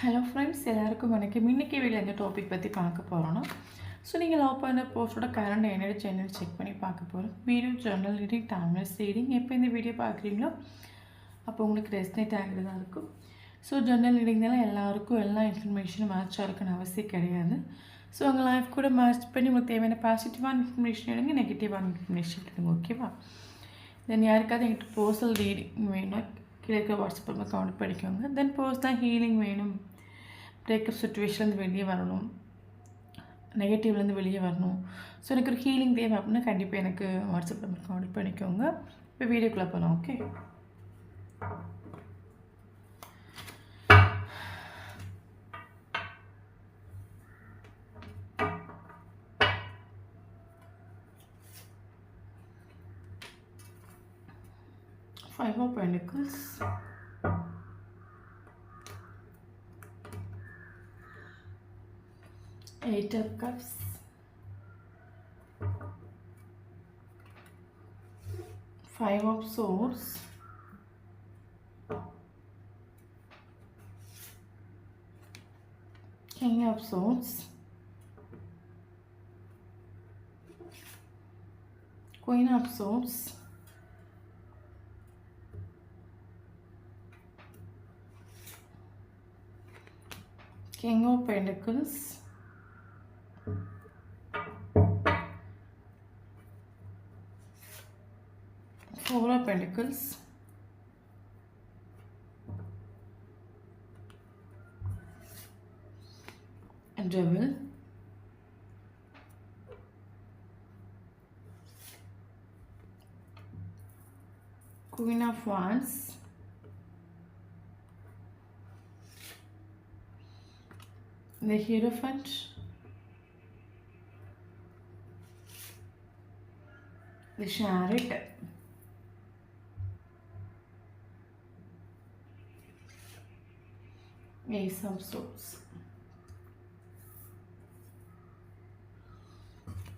Hello friends, எல்லாருக்கும் வணக்கம். இன்றைக்கி வீடியோ எந்த டாபிக் பற்றி பார்க்க போகிறோன்னா, நீங்கள் லவ் பண்ண போஸ்ட்டோட கரண்ட் என்னன்னு செக் பண்ணி பார்க்க போகிறோம். Video journal reading, timeless reading. எப்போ இந்த வீடியோ பார்க்குறீங்களோ அப்போ உங்களுக்கு ரெஸ்னேட் ஆகிறதா இருக்கும். ஸோ ஜர்னல் ரீடிங்னால எல்லாருக்கும் எல்லா இன்ஃபர்மேஷனும் மேட்சாக இருக்குன்னு அவசியம் கிடையாது. ஸோ உங்கள் லைஃப் கூட மேட்ச் பண்ணி உங்களுக்கு தேவையான பாசிட்டிவான இன்ஃபர்மேஷன் எடுங்க, நெகட்டிவான இன்ஃபர்மேஷன் எடுங்க. ஓகேவா? தென் யாருக்காவது எங்கிட்ட பர்சனல் ரீடிங் வேணும், கீழே இருக்க வாட்ஸ்அப் நம்ம கவுண்ட் படிக்கோங்க. தென் பர்சனல் ஹீலிங் வேணும், பிரேக்கப் சுச்சுவேஷன்லேருந்து வெளியே வரணும், நெகட்டிவ்லேருந்து வெளியே வரணும், ஸோ எனக்கு ஒரு ஹீலிங் தேவை அப்படின்னா கண்டிப்பாக எனக்கு வாட்ஸ்அப் நம்பர் கான்டெக்ட் பண்ணிக்கோங்க. இப்போ வீடியோக்குள்ளே போகலாம். Okay, Five of Pentacles, Eight of Cups, Five of Swords, King of Swords, Queen of Swords, King of Pentacles, Four of Pentacles, and Devil, Queen of Wands, the Hierophant, the Chariot, Ace of Swords.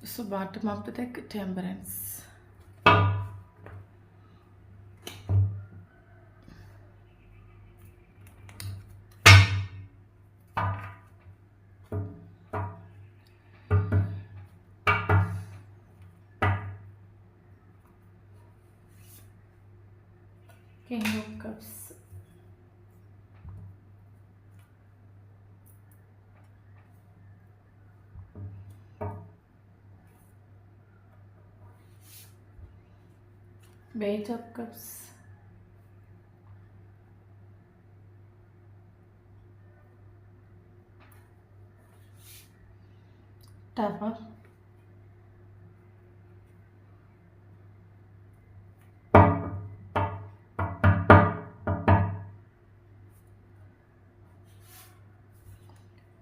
So bottom of the deck, Temperance. King of Cups, Page of Cups, Tower,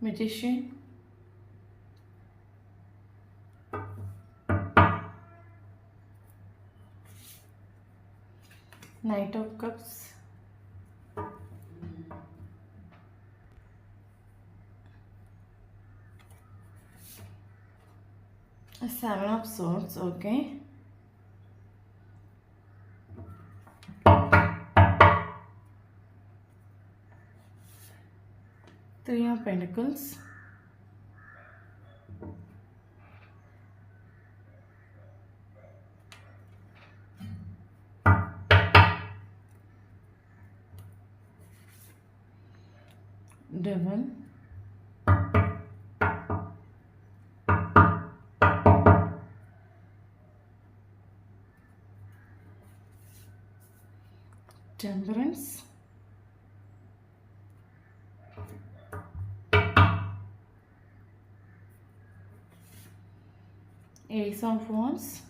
Magician, Knight of Cups, Seven of Swords. Okay, Three of Pentacles, Devil, Temperance, Ace of Wands,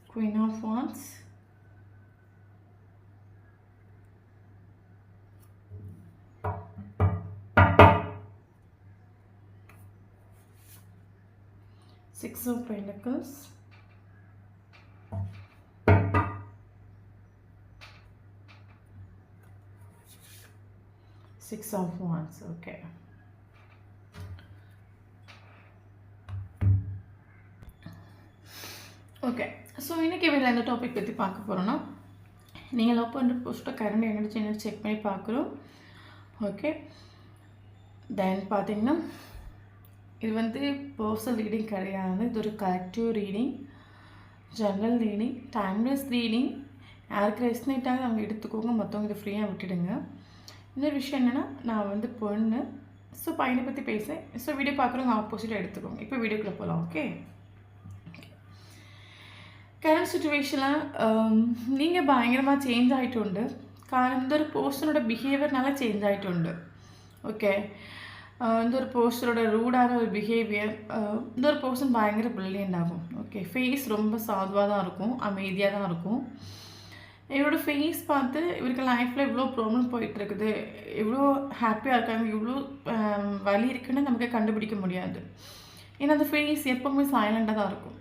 Queen of Wands, Six of Pentacles, Six of Wands. Okay, okay. So இன்றைக்கி வீடியோவில் எந்த topic பற்றி பார்க்க போகிறோன்னா, நீங்கள் love பண்ணுற போஸ்ட்டை current என்னென்னு செக் பண்ணி பார்க்குறோம். ஓகே. தென் பார்த்தீங்கன்னா, இது வந்து பர்சனல் ரீடிங் கிடையாது. இது ஒரு collective reading, general reading, timeless reading. யாருக்கு ரெஸ்னேட்டாக அவங்க எடுத்துக்கோங்க, மற்றவங்க இதை ஃப்ரீயாக விட்டுடுங்க. இன்னொரு விஷயம் என்னென்னா, நான் வந்து பொண்ணு, ஸோ பையனை பற்றி பேசுகிறேன். ஸோ வீடியோ பார்க்குறவங்க ஆப்போசிட்டாக எடுத்துக்கோங்க. இப்போ வீடியோக்குள்ளே போகலாம். ஓகே. கரண்ட் சிச்சுவேஷனில் நீங்கள் பயங்கரமாக சேஞ்ச் ஆகிட்டு இந்த ஒரு பர்சனோட பிஹேவியர் நல்லா சேஞ்ச் ஆகிட்டு. ஓகே. இந்த ஒரு பர்சனோட ரூடான ஒரு பிஹேவியர், இந்த ஒரு பர்சன் பயங்கர பிரில்லியன்ட் ஆகும். ஓகே. ஃபேஸ் ரொம்ப சாதுவாக தான் இருக்கும், அமைதியாக தான் இருக்கும். இவரோட ஃபேஸ் பார்த்து இவருக்கு லைஃப்பில் இவ்வளோ ப்ராப்ளம் போயிட்டுருக்குது, இவ்வளோ ஹாப்பியாக இருக்காங்க, இவ்வளோ வலி இருக்குன்னு நமக்கு கண்டுபிடிக்க முடியாது. ஏன்னா அந்த ஃபேஸ் எப்போவுமே சைலண்ட்டாக தான் இருக்கும்.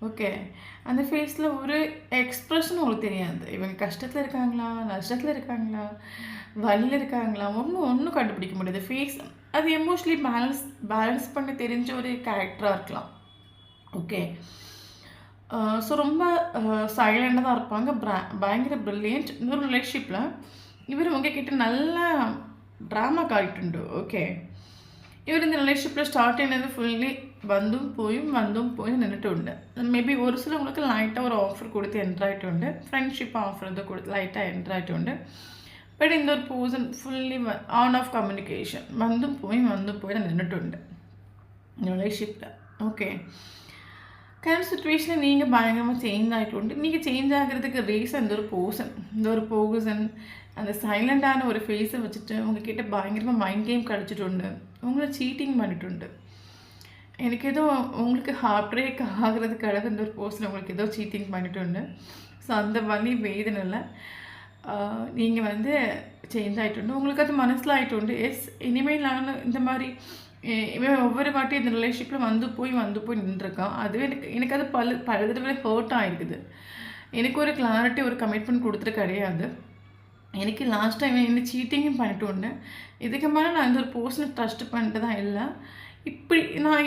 ஓகே. அந்த ஃபேஸில் ஒரு எக்ஸ்ப்ரெஷன் உங்களுக்கு தெரியாது. இவங்க கஷ்டத்தில் இருக்காங்களா, நஷ்டத்தில் இருக்காங்களா, வலியில் இருக்காங்களா, ஒன்றும் கண்டுபிடிக்க முடியாது. ஃபேஸ் அது எமோஷ்னலி பேலன்ஸ் பண்ண தெரிஞ்ச ஒரு கேரக்டராக இருக்கலாம். ஓகே. ஸோ ரொம்ப சைலண்டாக தான் இருப்பாங்க, பயங்கர ப்ரில்லியன்ட். இன்னொரு ரிலேஷன்ஷிப்பில் இவர் உங்ககிட்ட நல்லா ட்ராமா காட்டிட்டு. ஓகே. இவர் இந்த ரிலேஷன்ஷிப்பில் ஸ்டார்ட் ஆனது ஃபுல்லி வந்தும் போயும் நின்றுட்டு. மேபி ஒரு சிலவங்களுக்கு லைட்டாக ஒரு ஆஃபர் கொடுத்து என்ட்ராயிட்டு, ஃப்ரெண்ட்ஷிப் ஆஃபர் இது கொடுத்து லைட்டாக என்ட்ராயிட்டு. பட் இந்த ஒரு person fully on off communication வந்தும் போய் நின்றுட்டு இந்த ரிலேஷன்ஷிப்பில். ஓகே. கரண்ட் சுச்சுவேஷனில் நீங்கள் பயங்கரமாக சேஞ்ச் ஆகிட்டு. நீங்கள் சேஞ்ச் ஆகிறதுக்கு ரீசன் இந்த ஒரு பர்சன் அந்த சைலண்டான ஒரு ஃபேஸை வச்சுட்டு உங்ககிட்ட பயங்கரமாக மைண்ட் கேம் கழிச்சிட்டு உங்களை சீட்டிங் பண்ணிட்டு. எனக்கு ஏதோ உங்களுக்கு ஹார்ட் பிரேக் ஆகிறதுக்காக இந்த ஒரு பர்சன் உங்களுக்கு ஏதோ சீட்டிங் பண்ணிட்டு. ஸோ அந்த வலி வேதனையில் நீங்கள் வந்து சேஞ்ச் ஆகிட்டு உங்களுக்கு அது மனசில் ஆகிட்டு. எஸ், இனிமேல் நான் இந்த மாதிரி இவன் ஒவ்வொரு வாட்டி இந்த ரிலேஷன்ஷிப்பில் வந்து போய் நின்றுருக்கான். அதுவே எனக்கு அது பல தடவை ஹர்ட் ஆகிருக்குது. எனக்கு ஒரு கிளாரிட்டி, ஒரு கமிட்மெண்ட் கொடுத்துட்டு கிடையாது. எனக்கு லாஸ்ட் டைம் என்ன சீட்டிங்கும் பண்ணிட்டு. இதுக்கு மேலே நான் இந்த ஒரு பர்சனை ட்ரஸ்ட் பண்ணிட்டு தான் இல்லை. இப்படி நான்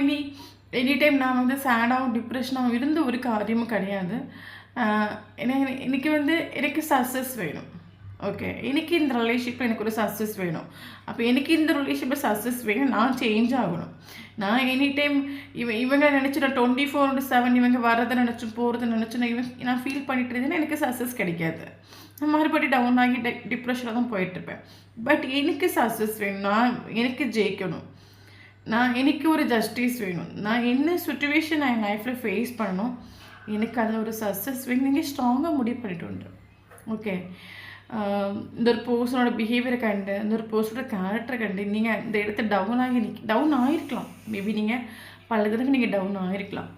எனி டைம் நான் வந்து சேடாகவும் டிப்ரெஷனாகவும் இருந்த ஒரு காரியமும் கிடையாது. எனக்கு வந்து எனக்கு சக்ஸஸ் வேணும். ஓகே. எனக்கு இந்த ரிலேஷன்ஷிப்பில் எனக்கு ஒரு சக்ஸஸ் வேணும். அப்போ எனக்கு இந்த ரிலேஷன்ஷிப்பில் சக்ஸஸ் வேணும், நான் சேஞ்ச் ஆகணும். நான் எனி டைம் இவங்க நினச்சி நான் 24/7 இவங்க வரதை நினச்சும் போகிறத நினச்சி நான் ஃபீல் பண்ணிட்டு இருந்தேன்னா எனக்கு சக்ஸஸ் கிடைக்காது. நான் மறுபடியும் டவுன் ஆகி டிப்ரெஷனில் தான் போயிட்டுருப்பேன். பட் எனக்கு சக்ஸஸ் வேணும், எனக்கு ஜெயிக்கணும், எனக்கு ஒரு ஜஸ்டிஸ் வேணும். நான் என்ன சுச்சுவேஷன் நான் என் லைஃப்பில் ஃபேஸ் பண்ணணும், எனக்கு அதில் ஒரு சக்ஸஸ் வேணும். நீங்கள் ஸ்ட்ராங்காக முடிவு பண்ணிட்டு. ஓகே. இந்த ஒரு பர்சனோட பிஹேவியரை கண்டு, இந்த ஒரு பர்சனோட கேரக்டரை கண்டு நீங்கள் இந்த இடத்த டவுன் ஆகிருக்கலாம். மேபி நீங்கள் பல தடவை நீங்கள் டவுன் ஆகிருக்கலாம்.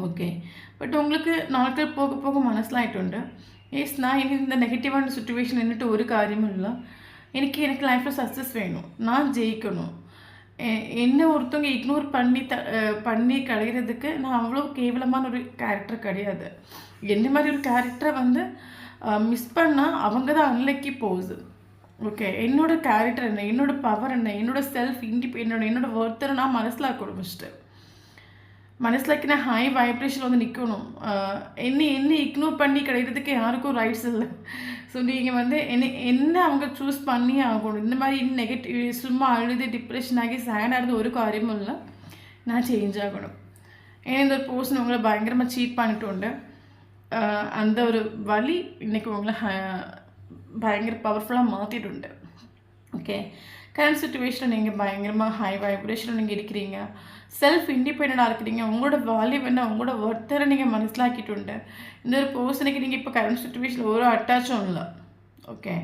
ஓகே. பட் உங்களுக்கு நாட்கள் போக போக மனசில் ஆகிட்டு. எஸ், நான் இந்த நெகட்டிவான சுச்சுவேஷன் நின்றுட்டு ஒரு காரியமும் இல்லை. எனக்கு லைஃப்பில் சக்ஸஸ் வேணும், நான் ஜெயிக்கணும். என்ன ஒருத்தவங்க இக்னோர் பண்ணி கிடைக்கிறதுக்கு நான் அவ்வளோ கேவலமான ஒரு கேரக்டர் கிடையாது. என்ன மாதிரி ஒரு கேரக்டரை வந்து மிஸ் பண்ணால் அவங்க தான் அன்லக்கி போகுது. ஓகே. என்னோடய கேரக்டர் என்ன, என்னோடய பவர் என்ன, என்னோடய செல்ஃப் இண்டிபெண்டன்ட், என்னோடய ஒருத்தரை நான் மனசில் ஆக்கணும். ஃபஸ்ட்டு மனசில் நான் ஹை வைப்ரேஷன் வந்து நிற்கணும். என்ன இக்னோர் பண்ணி கிடைக்கிறதுக்கு யாருக்கும் ரைட்ஸ் இல்லை. ஸோ நீங்கள் வந்து என்ன அவங்க சூஸ் பண்ணி ஆகணும். இந்த மாதிரி நெகட்டிவ் சும்மா அழுது டிப்ரெஷன் ஆகி சேடாக இருந்து ஒரு காரியமும் இல்லை. நான் சேஞ்ச் ஆகணும். ஏன்னா இந்த ஒரு பர்சன் உங்களை பயங்கரமாக சீட் பண்ணிட்டு அந்த ஒரு வலி இன்றைக்கி உங்களை பயங்கர பவர்ஃபுல்லாக மாற்றிட்டு. ஓகே. கரண்ட் சுச்சுவேஷனில் நீங்கள் பயங்கரமாக ஹை வைப்ரேஷனில் நீங்கள் இருக்கிறீங்க, செல்ஃப் இண்டிபெண்டாக இருக்கிறீங்க, உங்களோட வேல்யூ என்ன, உங்களோட ஒர்த்தரை நீங்கள் மனசிலாக்கிட்டு. இந்த ஒரு பர்சனுக்கு நீங்கள் இப்போ கரண்ட் சுச்சுவேஷனில் ஒரு அட்டாச்சும் இல்லை. ஓகே.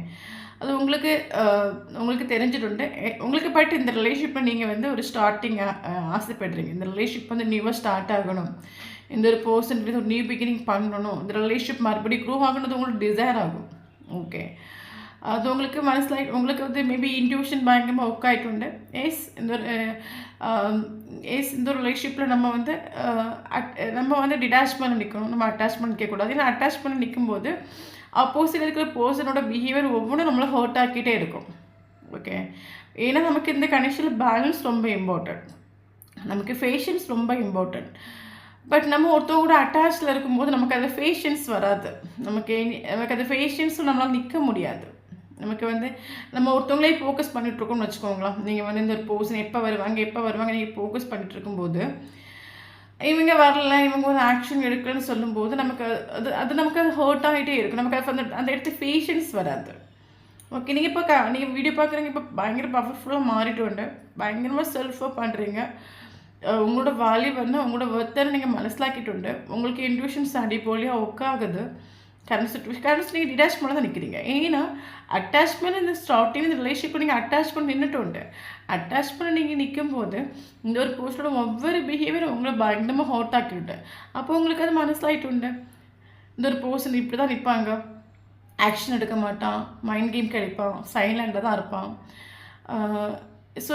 அது உங்களுக்கு தெரிஞ்சிட்டு உங்களுக்கு பட் இந்த ரிலேஷன்ஷிப்பில் நீங்கள் வந்து ஒரு ஸ்டார்டிங் ஆசைப்படுறீங்க. இந்த ரிலேஷன்ஷிப் வந்து நியூவாக ஸ்டார்ட் ஆகணும், இந்த ஒரு பர்சன் ஒரு நியூ பிகினிங் பண்ணணும், இந்த ரிலேஷன்ஷிப் மறுபடியும் க்ரூ ஆகணுது உங்களுக்கு டிசைர் ஆகும். ஓகே. அது உங்களுக்கு மனசில் உங்களுக்கு வந்து மேபி இன்ட்யூஷன் பயங்கரமாக ஒர்க் ஆகிட்டு. இந்த ஒரு ரிலேஷன்ஷிப்பில் நம்ம வந்து டிட்டாச் பண்ணி நிற்கணும், நம்ம அட்டாச் பண்ணி நிற்கக்கூடாது. ஏன்னா அட்டாச் பண்ணி நிற்கும்போது அப்போசிட் இருக்கிற பர்சனோட பிஹேவியர் ஒவ்வொன்றும் நம்மளை ஹர்ட் ஆக்கிட்டே இருக்கும். ஓகே. ஏன்னா நமக்கு இந்த கனெக்ஷனில் பேலன்ஸ் ரொம்ப இம்பார்ட்டன்ட், நமக்கு பேஷன்ஸ் ரொம்ப இம்பார்ட்டன்ட். பட் நம்ம ஒருத்தவங்க கூட அட்டாச்சில் இருக்கும்போது நமக்கு அது பேஷன்ஸ் வராது. நமக்கு அது பேஷன்ஸும் நம்மளால் நிற்க முடியாது. நமக்கு வந்து நம்ம ஒருத்தவங்களே ஃபோக்கஸ் பண்ணிகிட்ருக்கோம்னு வச்சுக்கோங்களேன். நீங்கள் வந்து இந்த ஒரு பர்சன் எப்போ வருவாங்க நீங்கள் ஃபோக்கஸ் பண்ணிகிட்டு இருக்கும்போது இவங்க வரல, இவங்க ஒரு ஆக்ஷன் எடுக்கலன்னு சொல்லும்போது நமக்கு அது நமக்கு அது ஹர்ட் ஆகிட்டே இருக்கும். நமக்கு அந்த இடத்து பேஷன்ஸ் வராது. ஓகே, நீங்கள் இப்போ நீங்கள் வீடியோ பார்க்குறீங்க, இப்போ பயங்கர பவர்ஃபுல்லாக மாறிட்டு வந்து பயங்கரமாக செல்ஃபாக பண்ணுறீங்க. உங்களோட வேல்யூ வந்து உங்களோட ஒர்த்தை நீங்கள் மனசிலாக்கிட்டு உண்டு. உங்களுக்கு இன்ட்யூஷன்ஸ் அடிப்போலியாக ஒர்க்காகுது. கரண்ட் நீங்கள் டிட்டாச்மெண்ட் தான் நிற்கிறீங்க. ஏன்னா அட்டாச்மெண்ட் இந்த ஸ்டார்டிங் இந்த ரிலேஷன்ஷிப் நீங்கள் அட்டாச்மெண்ட் நின்றுட்டு உண்டு. அட்டாச்மெண்ட் நீங்கள் நிற்கும் போது இந்த ஒரு போஸ்டோட ஒவ்வொரு பிஹேவியரும் உங்களை பயங்கரமாக ஹாட் ஆக்கிவிட்டு அப்போ உங்களுக்கு அது மனசிலாகிட்டு உண்டு. இந்த ஒரு பர்சன் இப்படி தான் நிற்பாங்க, ஆக்ஷன் எடுக்க மாட்டான், மைண்ட் கேம் கிடைப்பான், சைலண்டாக தான் இருப்பான். ஸோ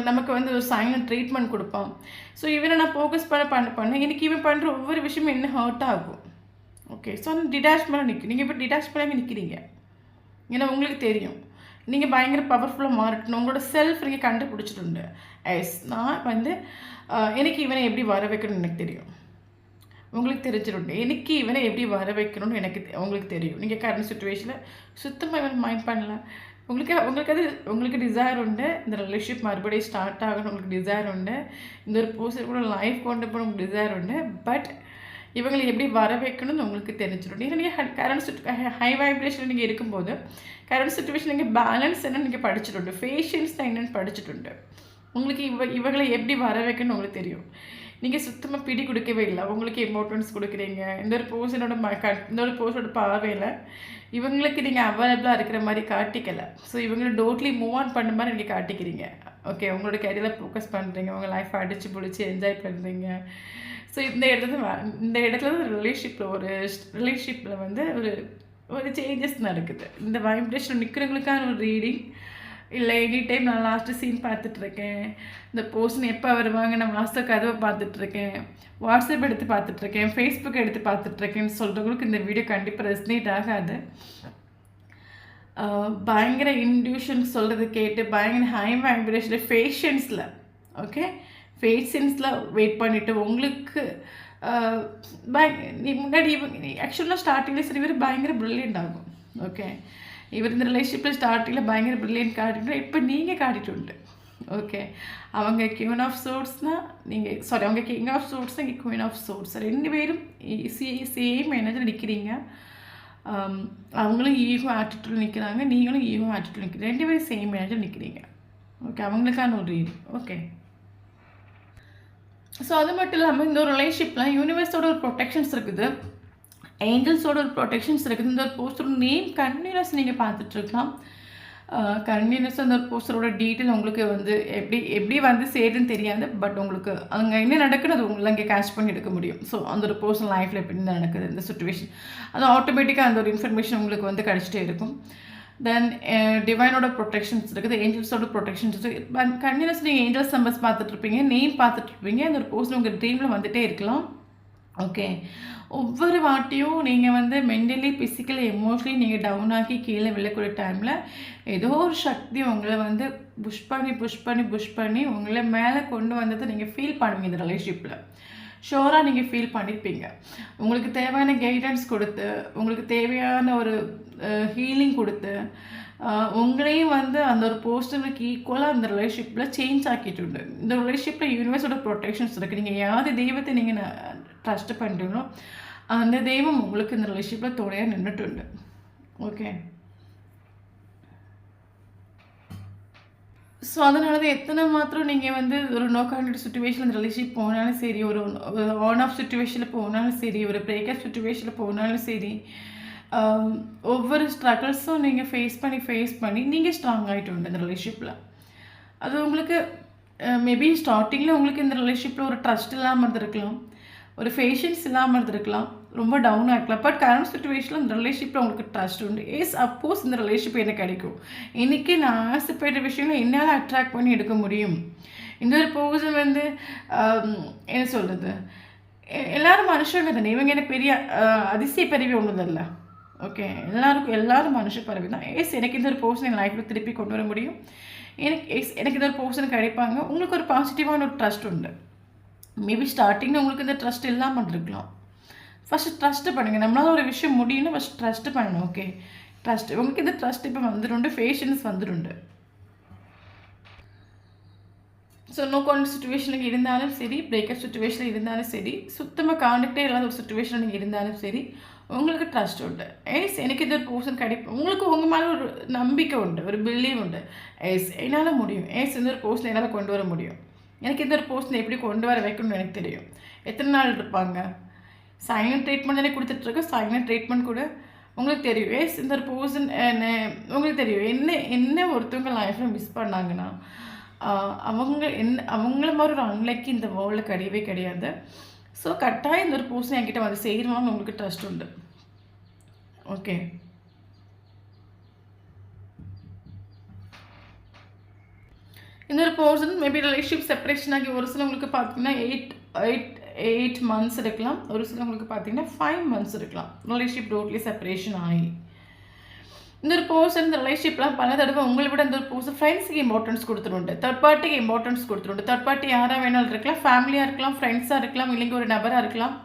நமக்கு வந்து ஒரு சைலண்ட் ட்ரீட்மெண்ட் கொடுப்பான். ஸோ இவனை நான் ஃபோக்கஸ் பண்ண எனக்கு இவன் பண்ணுற ஒவ்வொரு விஷயமும் என்ன ஹர்ட் ஆகும். ஓகே, ஸோ அந்த டிட்டாச்மெண்ட்டாக நீங்கள் இப்போ டிட்டாச்மெண்ட்டாக நிற்கிறீங்க. ஏன்னா உங்களுக்கு தெரியும் நீங்கள் பயங்கர பவர்ஃபுல்லாக மாறட்டணும். உங்களோட செல்ஃப் நீங்கள் கண்டுபிடிச்சிட்டு எஸ் நான் வந்து எனக்கு இவனை எப்படி வர வைக்கணும்னு எனக்கு தெரியும். உங்களுக்கு தெரிஞ்சிடும் எனக்கு இவனை எப்படி வர வைக்கணும்னு உங்களுக்கு தெரியும். நீங்கள் கரண்ட் சுச்சுவேஷனில் சுத்தமாக இவன் மைண்ட் பண்ணல. உங்களுக்கு டிசைர் உண்டு, இந்த ரிலேஷன்ஷிப் மறுபடியும் ஸ்டார்ட் ஆகணும் உங்களுக்கு டிசைர் உண்டு, இந்த ஒரு பர்சன் கூட லைஃப் கொண்டு போகணும் உங்களுக்கு டிசைர் உண்டு. பட் இவங்களை எப்படி வர வைக்கணும்னு உங்களுக்கு தெரிஞ்சிடும். ஏன்னா நீங்கள் கரண்ட் ஹை வைப்ரேஷனில் நீங்கள் இருக்கும்போது கரண்ட் சுச்சுவேஷன் நீங்கள் பேலன்ஸ் என்னன்னு நீங்கள் படிச்சுட்டு பேஷன்ஸ் தான் என்னென்னு படிச்சுட்டு உங்களுக்கு இவங்களை எப்படி வர வைக்கணும்னு உங்களுக்கு தெரியும். நீங்கள் சுத்தமாக பிடி கொடுக்கவே இல்லை, உங்களுக்கு இம்பார்ட்டன்ஸ் கொடுக்குறீங்க. இந்த ஒரு பர்சனோட பார்வையில் இவங்களுக்கு நீங்கள் அவைலபிளாக இருக்கிற மாதிரி காட்டிக்கலை. ஸோ இவங்களை டோட்லி மூவ் ஆன் பண்ண மாதிரி நீங்கள் காட்டிக்கிறீங்க. ஓகே, உங்களோட கேரியரில் ஃபோக்கஸ் பண்ணுறீங்க, உங்கள் லைஃப்பை அடித்து பிடிச்சி என்ஜாய் பண்ணுறீங்க. ஸோ இந்த இடத்துல ரிலேஷன்ஷிப்பில் வந்து ஒரு சேஞ்சஸ் நடக்குது. இந்த வைப்ரேஷன் நிற்கிறவங்களுக்கான ஒரு ரீடிங் இல்லை. எனி டைம் நான் லாஸ்ட்டு சீன் பார்த்துட்ருக்கேன், இந்த பர்சன் எப்போ வருவாங்க, நான் வாட்ஸ்அப் கதவை பார்த்துட்ருக்கேன், வாட்ஸ்அப் எடுத்து பார்த்துட்ருக்கேன், ஃபேஸ்புக் எடுத்து பார்த்துட்ருக்கேன்னு சொல்கிறவங்களுக்கு இந்த வீடியோ கண்டிப்பாக ரெஸ்னேட் ஆகாது. பயங்கர இன்ட்யூஷன் சொல்கிறது கேட்டு பயங்கர ஹை வைப்ரேஷன் பேஷன்ஸில் ஓகே பேஷன்ஸில் வெயிட் பண்ணிவிட்டு உங்களுக்கு முன்னாடி ஆக்சுவலாக ஸ்டார்டிங்கில் சரி இவர் பயங்கர ப்ரில்லியண்ட் ஆகும். ஓகே, இவர் இந்த ரிலேஷன்ஷிப்பில் ஸ்டார்டிங்கில் பயங்கர ப்ரில்லியன்ட் காட்டிட்டு இப்போ நீங்கள் காட்டிட்டு உண்டு. ஓகே, அவங்க கியூன் ஆஃப் சோர்ட்ஸ்னால் நீங்கள் அவங்க கிங் ஆஃப் சோர்ட்ஸ் இங்கே குயின் ஆஃப் சோர்ட்ஸ் ரெண்டு பேரும் சேம் எனர்ஜி நிற்கிறீங்க. அவங்களும் ஈகோ ஆட்டிடியூட் நிற்கிறாங்க, நீங்களும் ஈகோ ஆட்டிடியூட் நிற்கிறீங்க, ரெண்டு பேரும் சேம் எனர்ஜி நிற்கிறீங்க. ஓகே, அவங்களுக்கான ஒரு ரீடிங். ஓகே, ஸோ அது மட்டும் இல்லாமல் இந்த ஒரு ரிலேஷன்ஷிப்பில் யூனிவர்ஸோட ஒரு ப்ரொடெக்ஷன்ஸ் இருக்குது, ஏஞ்சல்ஸோட ஒரு ப்ரொடெக்ஷன்ஸ் இருக்குது. இந்த ஒரு போஸ்டரோட நேம் கண்டினியூஸ் நீங்கள் பார்த்துட்ருக்கலாம். கண்டினியூஸாக அந்த ஒரு போஸ்டரோட டீட்டெயில் உங்களுக்கு வந்து எப்படி வந்து சேருன்னு தெரியாது. பட் உங்களுக்கு அங்கே என்ன நடக்குன்னு அது உங்களை அங்கே கேட்ச் பண்ணி எடுக்க முடியும். ஸோ அந்த ஒரு பர்சனல் லைஃப்பில் எப்படி நடக்குது இந்த சுச்சுவேஷன், அது ஆட்டோமேட்டிக்காக அந்த ஒரு இன்ஃபர்மேஷன் உங்களுக்கு வந்து கிடச்சிட்டே இருக்கும். தென் டிவைனோட ப்ரொடெக்ஷன்ஸ் இருக்குது, ஏஞ்சல்ஸோட ப்ரொடெக்ஷன்ஸ் இருக்குது. கண்டினியூஸ் நீங்கள் ஏஞ்சல்ஸ் நம்பர்ஸ் பார்த்துட்ருப்பீங்க, நேம் பார்த்துட்ருப்பீங்க. அந்த ஒரு பர்சன் உங்கள் ட்ரீமில் வந்துகிட்டே இருக்கலாம். ஓகே, ஒவ்வொரு வாட்டியும் நீங்கள் வந்து மென்டலி ஃபிசிக்கலி எமோஷ்னலி நீங்கள் டவுன் ஆகி கீழே விழக்கூடிய டைமில் ஏதோ ஒரு சக்தி உங்களை வந்து புஷ் பண்ணி உங்களை மேலே கொண்டு வந்ததை நீங்கள் ஃபீல் பண்ணுவீங்க. இந்த ரிலேஷன்ஷிப்பில் ஷோராக நீங்கள் ஃபீல் பண்ணியிருப்பீங்க. உங்களுக்கு தேவையான கைடன்ஸ் கொடுத்து, உங்களுக்கு தேவையான ஒரு ஹீலிங் கொடுத்து, உங்களையும் வந்து அந்த ஒரு போஸ்டருக்கு ஈக்குவலாக அந்த ரிலேஷன்ஷிப்பில் சேஞ்ச் ஆக்கிட்டு உண்டு. இந்த ரிலேஷன்ஷிப்பில் யூனிவர்ஸோட ப்ரொடெக்ஷன்ஸ் இருக்குது. நீங்கள் யார் தெய்வத்தை நீங்கள் ட்ரஸ்ட் பண்ணுறீங்களோ அந்த தெய்வம் உங்களுக்கு இந்த ரிலேஷன்ஷிப்பில் துணையாக நின்றுட்டு உண்டு. ஓகே, ஸோ அதனால தான் எத்தனை மாத்திரம் நீங்கள் வந்து ஒரு நோ கான்டாக்ட் சுச்சுவேஷன் அந்த ரிலேஷன்ஷிப் போனாலும் சரி, ஒரு ஆன் ஆஃப் சுச்சுவேஷனில் போனாலும் சரி, ஒரு பிரேக்கப் சுச்சுவேஷனில் போனாலும் சரி, ஒவ்வொரு ஸ்ட்ரகிள்ஸும் நீங்கள் ஃபேஸ் பண்ணி நீங்கள் ஸ்ட்ராங் ஆகிட்டு உண்டு இந்த ரிலேஷன்ஷிப்பில். அது உங்களுக்கு மேபி ஸ்டார்டிங்கில் உங்களுக்கு இந்த ரிலேஷன்ஷிப்பில் ஒரு ட்ரஸ்ட் இல்லாமல் இருந்திருக்கலாம், ஒரு பேஷன்ஸ் இல்லாமல் இருந்திருக்கலாம், ரொம்ப டவுன் ஆகிக்கலாம். பட் கரண்ட் சுச்சுவேஷனில் இந்த ரிலேஷன்ஷிப்பில் உங்களுக்கு ட்ரஸ்ட் உண்டு. அப்போஸ் இந்த ரிலேஷன்ஷிப் எனக்கு கிடைக்கும், இன்றைக்கி நான் ஆசைப்படுற விஷயங்கள் என்னால் அட்ராக்ட் பண்ணி எடுக்க முடியும். இந்த ஒரு பர்சன் வந்து என்ன சொல்கிறது, எல்லோரும் மனுஷங்க தானே, இவங்க எனக்கு பெரிய அதிசய பிறவி ஒன்றும் இல்லை. ஓகே, எல்லோரும் மனுஷ பிறவி தான். எனக்கு இந்த ஒரு பர்சன் என் லைஃப்பில் திருப்பி கொண்டு வர முடியும், எனக்கு இந்த ஒரு பர்சன் கிடைப்பாங்க. உங்களுக்கு ஒரு பாசிட்டிவான ஒரு ட்ரஸ்ட் உண்டு. மேபி ஸ்டார்டிங்கில் உங்களுக்கு இந்த ட்ரஸ்ட் இல்லாமல் இருக்கலாம். ஃபஸ்ட்டு ட்ரஸ்ட்டு பண்ணுங்கள். நம்மளால் ஒரு விஷயம் முடியும்னு ஃபஸ்ட் ட்ரஸ்ட்டு பண்ணணும். ஓகே, ட்ரஸ்ட் உங்களுக்கு இந்த ட்ரஸ்ட் இப்போ வந்துடுண்டு, பேஷன்ஸ் வந்துடுண்டு. ஸோ நோ கான்டாக்ட் சுச்சுவேஷனுக்கு இருந்தாலும் சரி, பிரேக்கப் சுச்சுவேஷனில் இருந்தாலும் சரி, சுத்தமாக கான்டாக்டே இல்லாத ஒரு சுச்சுவேஷனில் நீங்கள் இருந்தாலும் சரி, உங்களுக்கு ட்ரஸ்ட் உண்டு. எனக்கு இது ஒரு பர்சன் கிடைக்கும், உங்களுக்கு உங்கள் மேலே ஒரு நம்பிக்கை உண்டு, ஒரு பிலீவ் உண்டு. என்னால் முடியும், இந்த ஒரு பர்சன் என்னால் கொண்டு வர முடியும், எனக்கு இந்த ஒரு பர்சனை எப்படி கொண்டு வர வைக்கணும்னு எனக்கு தெரியும். எத்தனை நாள் இருப்பாங்க, சைலண்ட் ட்ரீட்மெண்ட் தானே கொடுத்துட்ருக்கோம். சைலண்ட் ட்ரீட்மெண்ட் கூட உங்களுக்கு தெரியும். இந்த ஒரு பர்சன் உங்களுக்கு தெரியும் என்ன ஒருத்தவங்க லைஃப்பில் மிஸ் பண்ணாங்கன்னா அவங்கள மாதிரி ஒரு அன்லைக்கு இந்த வேர்ல்டில் கிடையவே கிடையாது. ஸோ கட்டாயம் இந்த ஒரு பர்சன் என்கிட்ட வந்து செய்யணும்னு உங்களுக்கு ட்ரஸ்ட் உண்டு. ஓகே, இந்த ஒரு பர்சன் மேபி ரிலேஷன்ஷிப் செப்பரேஷன் ஆகி ஒரு சிலவங்களுக்கு பார்த்தீங்கன்னா 8 months இருக்கலாம், ஒரு சிலவங்களுக்கு பார்த்தீங்கன்னா 5 months இருக்கலாம் ரிலேஷன்ஷிப் டோட்டலி செப்பரேஷன் ஆகி. இந்த ஒரு பர்சன் இந்த ரிலேஷன்ஷிப்லாம் பல தடவை உங்களை விட இந்த ஒரு பர்சன் ஃப்ரெண்ட்ஸுக்கு இம்பார்ட்டன்ஸ் கொடுத்துருண்டு, தேர்ட் பார்ட்டிக்கு இம்பார்ட்டன்ஸ் கொடுத்துருண்டு. தேர்ட் பார்ட்டி யாராக வேணாலும் இருக்கலாம், ஃபேமிலியாக இருக்கலாம், ஃப்ரெண்ட்ஸாக இருக்கலாம், இல்லைங்க ஒரு நபராக இருக்கலாம்,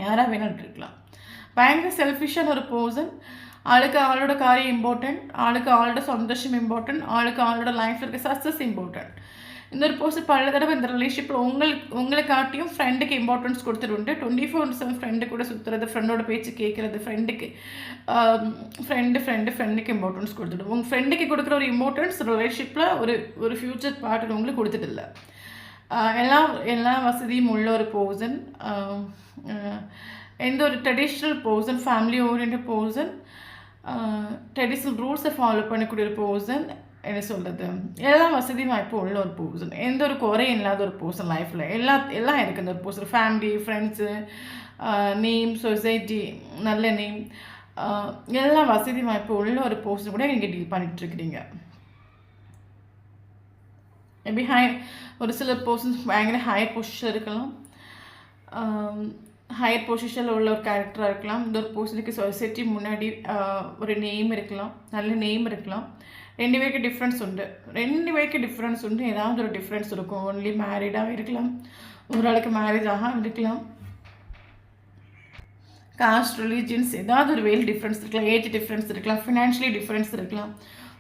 யாராக வேணாலும் இருக்கலாம். பயங்கர செல்ஃபிஷான ஒரு பர்சன். ஆளுக்கு ஆளோட காரியம் இம்பார்ட்டன்ட், ஆளுக்கு ஆளோட சந்தோஷம் இம்பார்ட்டன்ட், ஆளுக்கு ஆளோட லைஃப்பில் இருக்க சக்ஸஸ் இம்பார்ட்டன்ட். இந்த ஒரு பர்சன் பல தடவை இந்த ரிலேஷன்ஷிப்பில் உங்களை காட்டியும் ஃப்ரெண்டுக்கு இம்பார்ட்டன்ஸ் கொடுத்துட்டு 24/7 ஃப்ரெண்டு கூட சுற்றுறது, ஃப்ரெண்டோட பேச்சு கேட்குறது, ஃப்ரெண்டுக்கு இம்பார்ட்டன்ஸ் கொடுத்துட்டு உங்கள் ஃப்ரெண்டுக்கு கொடுக்குற ஒரு இம்பார்ட்டன்ஸ் ரிலேஷன்ஷிப்பில் ஒரு ஃப்யூச்சர் பார்ட் உங்களுக்கு கொடுத்துட்டு இல்லை. எல்லா வசதியும் உள்ள ஒரு பர்சன், எந்த ஒரு traditional person, family orient person, traditional ரூல்ஸை ஃபாலோ பண்ணக்கூடிய ஒரு பர்சன், என்ன சொல்கிறது, எல்லா வசதியும் வாய்ப்பு உள்ள ஒரு பர்சன், எந்த ஒரு குறையும் இல்லாத ஒரு பர்சன் லைஃப்பில் எல்லாம் இருக்குது. அந்த ஒரு person family, friends, name, society, நல்ல நேம், எல்லா வசதி வாய்ப்பு உள்ள ஒரு பர்சன் கூட நீங்கள் டீல் பண்ணிகிட்ருக்கிறீங்க. மேபி ஒரு சில பர்சன்ஸ் பயங்கர ஹையர் பொசிஷன் இருக்கலாம், ஹையர் பொசிஷனில் உள்ள ஒரு கேரக்டராக இருக்கலாம். இந்த ஒரு பர்சனுக்கு சொசைட்டி முன்னாடி ஒரு நேம் இருக்கலாம், நல்ல நேம் இருக்கலாம். 2 பேருக்கு டிஃப்ரென்ஸ் உண்டு. ஏதாவது ஒரு டிஃப்ரென்ஸ் இருக்கும். ஒன்லி மேரிடாக இருக்கலாம், ஒரு ஆளுக்கு மேரேஜ் ஆகாமல் இருக்கலாம், காஸ்ட், ரிலீஜியன்ஸ் ஏதாவது ஒரு வேலை டிஃப்ரென்ஸ் இருக்கலாம், ஏஜ் டிஃப்ரென்ஸ் இருக்கலாம், ஃபினான்ஷியலி டிஃப்ரென்ஸ் இருக்கலாம்.